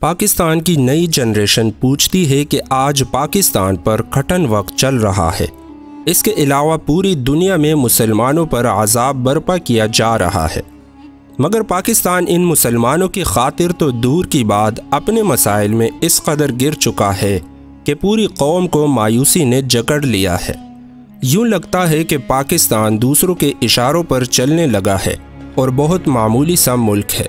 पाकिस्तान की नई जनरेशन पूछती है कि आज पाकिस्तान पर कठिन वक्त चल रहा है। इसके अलावा पूरी दुनिया में मुसलमानों पर अज़ाब बर्पा किया जा रहा है, मगर पाकिस्तान इन मुसलमानों की खातिर तो दूर की बात अपने मसाइल में इस कदर गिर चुका है कि पूरी कौम को मायूसी ने जकड़ लिया है। यूँ लगता है कि पाकिस्तान दूसरों के इशारों पर चलने लगा है और बहुत मामूली सा मुल्क है,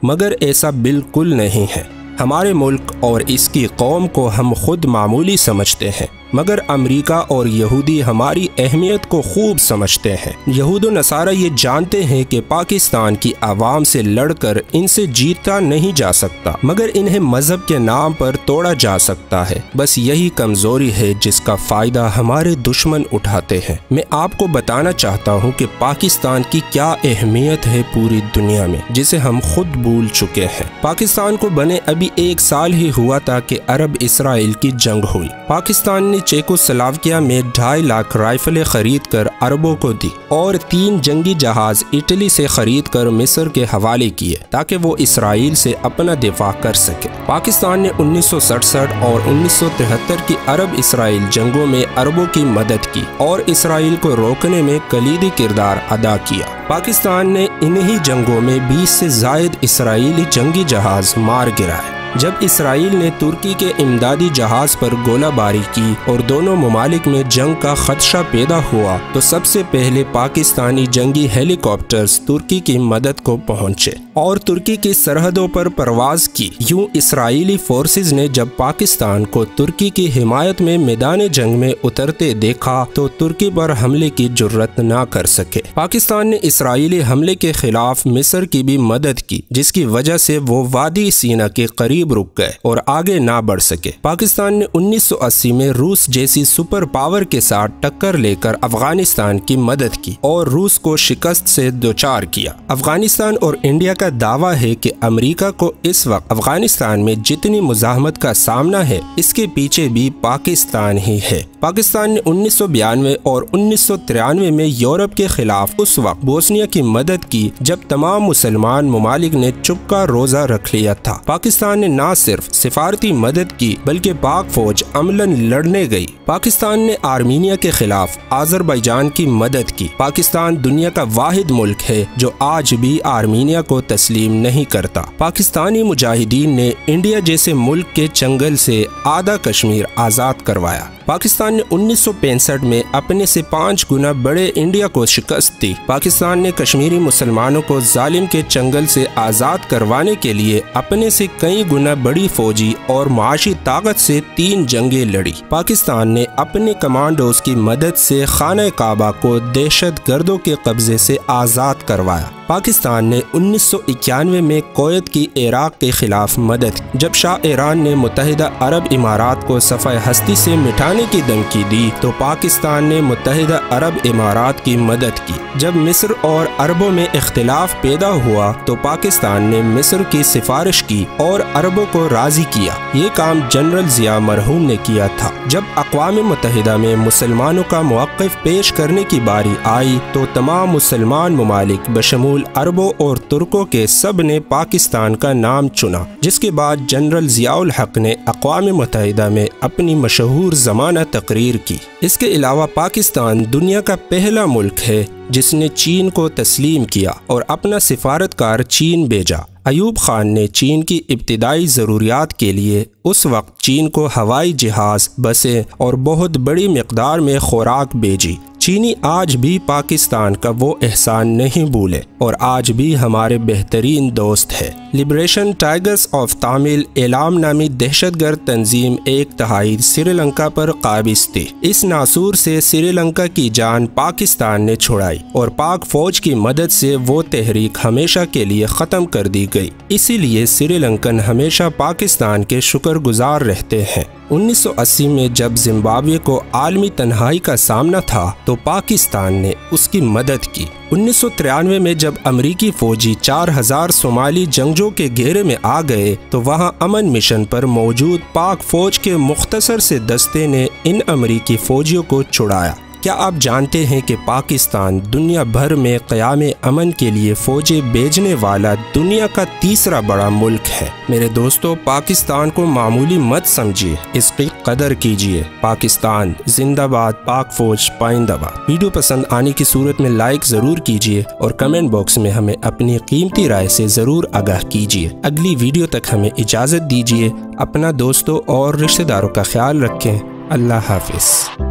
मगर ऐसा बिल्कुल नहीं है। हमारे मुल्क और इसकी कौम को हम खुद मामूली समझते हैं, मगर अमेरिका और यहूदी हमारी अहमियत को खूब समझते हैं। यहूद नसारा ये जानते हैं कि पाकिस्तान की आवाम से लड़कर इनसे जीता नहीं जा सकता, मगर इन्हें मजहब के नाम पर तोड़ा जा सकता है। बस यही कमजोरी है जिसका फ़ायदा हमारे दुश्मन उठाते हैं। मैं आपको बताना चाहता हूँ कि पाकिस्तान की क्या अहमियत है पूरी दुनिया में, जिसे हम खुद भूल चुके हैं। पाकिस्तान को बने अभी 1 साल ही हुआ था कि अरब इसराइल की जंग हुई। पाकिस्तान ने चेकोस्लोवाकिया में 2.5 लाख राइफलें खरीद कर अरबों को दी और 3 जंगी जहाज इटली से खरीद कर मिस्र के हवाले किए ताकि वो इसराइल से अपना दिफा कर सके। पाकिस्तान ने 1967 और 1973 की अरब इसराइल जंगों में अरबों की मदद की और इसराइल को रोकने में कलीदी किरदार अदा किया। पाकिस्तान ने इन्हीं जंगों में 20 से ज़ायद इसराइली जंगी जहाज मार गिराए। जब इसराइल ने तुर्की के इमदादी जहाज पर गोलाबारी की और दोनों ममालिक में जंग का खदशा पैदा हुआ, तो सबसे पहले पाकिस्तानी जंगी हेलीकॉप्टर्स तुर्की की मदद को पहुंचे और तुर्की की सरहदों पर परवाज की। यूं इसराइली फोर्सेस ने जब पाकिस्तान को तुर्की की हिमायत में मैदान जंग में उतरते देखा तो तुर्की पर हमले की जुर्रत ना कर सके। पाकिस्तान ने इसराइली हमले के खिलाफ मिस्र की भी मदद की, जिसकी वजह से वो वादी सीना के करीब रुक गए और आगे ना बढ़ सके। पाकिस्तान ने 1980 में रूस जैसी सुपर पावर के साथ टक्कर लेकर अफगानिस्तान की मदद की और रूस को शिकस्त से दोचार किया। अफगानिस्तान और इंडिया का दावा है कि अमेरिका को इस वक्त अफगानिस्तान में जितनी मुजाहमत का सामना है, इसके पीछे भी पाकिस्तान ही है। पाकिस्तान ने 1992 और 1993 में यूरोप के खिलाफ उस वक्त बोस्निया की मदद की जब तमाम मुसलमान ममालिक ने चुपका रोजा रख लिया था। पाकिस्तान ने न सिर्फ सिफारती मदद की बल्कि पाक फौज अमलन लड़ने गई। पाकिस्तान ने आर्मीनिया के खिलाफ आज़रबाईजान की मदद की। पाकिस्तान दुनिया का वाहिद मुल्क है जो आज भी आर्मीनिया को तस्लीम नहीं करता। पाकिस्तानी मुजाहिदीन ने इंडिया जैसे मुल्क के चंगल से आधा कश्मीर आज़ाद करवाया। पाकिस्तान ने 1965 में अपने से 5 गुना बड़े इंडिया को शिकस्त दी। पाकिस्तान ने कश्मीरी मुसलमानों को जालिम के चंगल से आज़ाद करवाने के लिए अपने से कई गुना बड़ी फौजी और माशी ताकत से 3 जंगें लड़ी। पाकिस्तान ने अपने कमांडोज की मदद से खाना काबा को दहशत गर्दों के कब्जे से आज़ाद करवाया। पाकिस्तान ने 1991 में कुवैत की इराक के खिलाफ मदद की। जब शाह ईरान ने मुत्तहिदा अरब इमारात को सफ़ाए हस्ती से मिटाने की धमकी दी तो पाकिस्तान ने मुत्तहिदा अरब इमारात की मदद की। जब मिस्र और अरबों में इख्तिलाफ पैदा हुआ तो पाकिस्तान ने मिस्र की सिफारिश की और अरबों को राजी किया। ये काम जनरल ज़िया मरहूम ने किया था। जब अक़वाम मुत्तहिदा में मुसलमानों का मौक़िफ़ पेश करने की बारी आई तो तमाम मुसलमान ममालिक बशमूल अरबों और तुर्कों के सब ने पाकिस्तान का नाम चुना, जिसके बाद जनरल ज़ियाउल हक ने अक़वाम मुत्तहिदा में अपनी मशहूर ज़माना तकरीर की। इसके अलावा पाकिस्तान दुनिया का पहला मुल्क है जिसने चीन को तस्लीम किया और अपना सिफारतकार चीन भेजा। अयूब खान ने चीन की इब्तिदाई ज़रूरियात के लिए उस वक्त चीन को हवाई जहाज़, बसें और बहुत बड़ी मिक़दार में खुराक भेजी। चीनी आज भी पाकिस्तान का वो एहसान नहीं भूले और आज भी हमारे बेहतरीन दोस्त है। लिबरेशन टाइगर्स ऑफ तामिल एलाम नामी दहशतगर्द तंजीम 1/3 श्रीलंका पर काबिज थी। इस नासूर से श्रीलंका की जान पाकिस्तान ने छुड़ाई और पाक फौज की मदद से वो तहरीक हमेशा के लिए ख़त्म कर दी गई। इसीलिए श्रीलंकन हमेशा पाकिस्तान के शुक्रगुजार रहते हैं। 1980 में जब जिम्बाब्वे को आलमी तन्हाई का सामना था तो पाकिस्तान ने उसकी मदद की। 1993 में जब अमरीकी फौजी 4000 सोमाली जंगजों के घेरे में आ गए तो वहां अमन मिशन पर मौजूद पाक फौज के मुख्तसर से दस्ते ने इन अमरीकी फौजियों को छुड़ाया। क्या आप जानते हैं कि पाकिस्तान दुनिया भर में क़याम अमन के लिए फ़ौजें भेजने वाला दुनिया का तीसरा बड़ा मुल्क है। मेरे दोस्तों, पाकिस्तान को मामूली मत समझिए, इसकी कदर कीजिए। पाकिस्तान जिंदाबाद, पाक फ़ौज पाइंदाबाद। वीडियो पसंद आने की सूरत में लाइक ज़रूर कीजिए और कमेंट बॉक्स में हमें अपनी कीमती राय से ज़रूर आगाह कीजिए। अगली वीडियो तक हमें इजाज़त दीजिए। अपना दोस्तों और रिश्तेदारों का ख्याल रखें। अल्लाह हाफिज़।